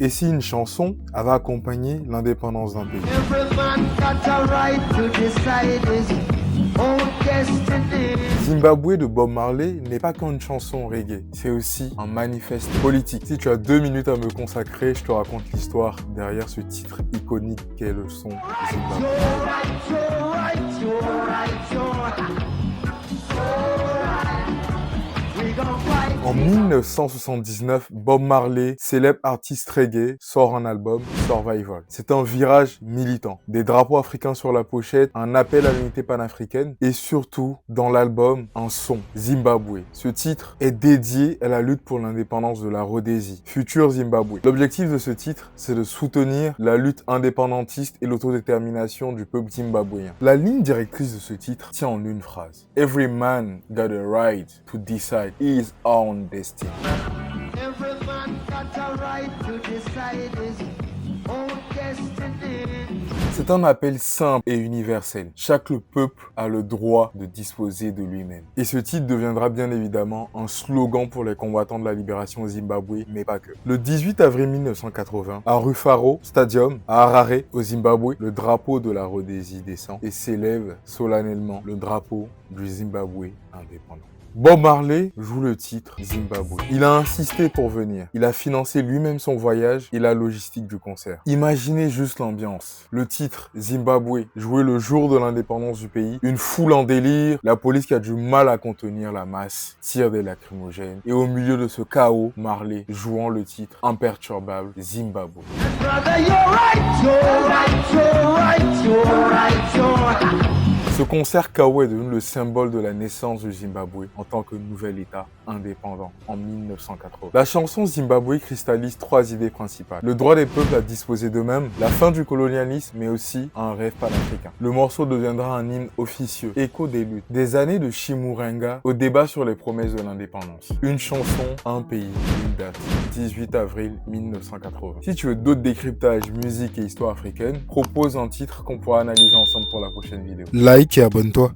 Et si une chanson, elle va accompagner l'indépendance d'un pays. Every man got a right to decide his own destiny. Zimbabwe de Bob Marley n'est pas qu'une chanson reggae, c'est aussi un manifeste politique. Si tu as 2 minutes à me consacrer, je te raconte l'histoire derrière ce titre iconique qu'est le son Zimbabwe. You're right, you're right, you're right, you're right. We gonna fight. En 1979, Bob Marley, célèbre artiste reggae, sort un album, Survival. C'est un virage militant. Des drapeaux africains sur la pochette, un appel à l'unité panafricaine et surtout, dans l'album, un son, Zimbabwe. Ce titre est dédié à la lutte pour l'indépendance de la Rhodésie, futur Zimbabwe. L'objectif de ce titre, c'est de soutenir la lutte indépendantiste et l'autodétermination du peuple zimbabwéen. La ligne directrice de ce titre tient en une phrase. Every man got a right to decide his own destiny. Every man got a right to decide his own destiny. C'est un appel simple et universel. Chaque peuple a le droit de disposer de lui-même. Et ce titre deviendra bien évidemment un slogan pour les combattants de la libération au Zimbabwe, mais pas que. Le 18 avril 1980, à Rufaro Stadium, à Harare, au Zimbabwe, le drapeau de la Rhodésie descend et s'élève solennellement le drapeau du Zimbabwe indépendant. Bob Marley joue le titre Zimbabwe. Il a insisté pour venir. Il a financé lui-même son voyage et la logistique du concert. Imaginez juste l'ambiance. Le titre Zimbabwe, joué le jour de l'indépendance du pays. Une foule en délire. La police qui a du mal à contenir la masse. Tire des lacrymogènes. Et au milieu de ce chaos, Marley jouant le titre imperturbable Zimbabwe. Brother, you're right, you're right, you're right, you're right, you're right. Ce concert KO est devenu le symbole de la naissance du Zimbabwe en tant que nouvel État indépendant en 1980. La chanson Zimbabwe cristallise 3 idées principales. Le droit des peuples à disposer d'eux-mêmes, la fin du colonialisme, mais aussi un rêve panafricain. Le morceau deviendra un hymne officieux, écho des luttes, des années de Chimurenga au débat sur les promesses de l'indépendance. Une chanson, un pays, une date. 18 avril 1980. Si tu veux d'autres décryptages, musique et histoire africaine, propose un titre qu'on pourra analyser ensemble pour la prochaine vidéo. Like et abonne-toi.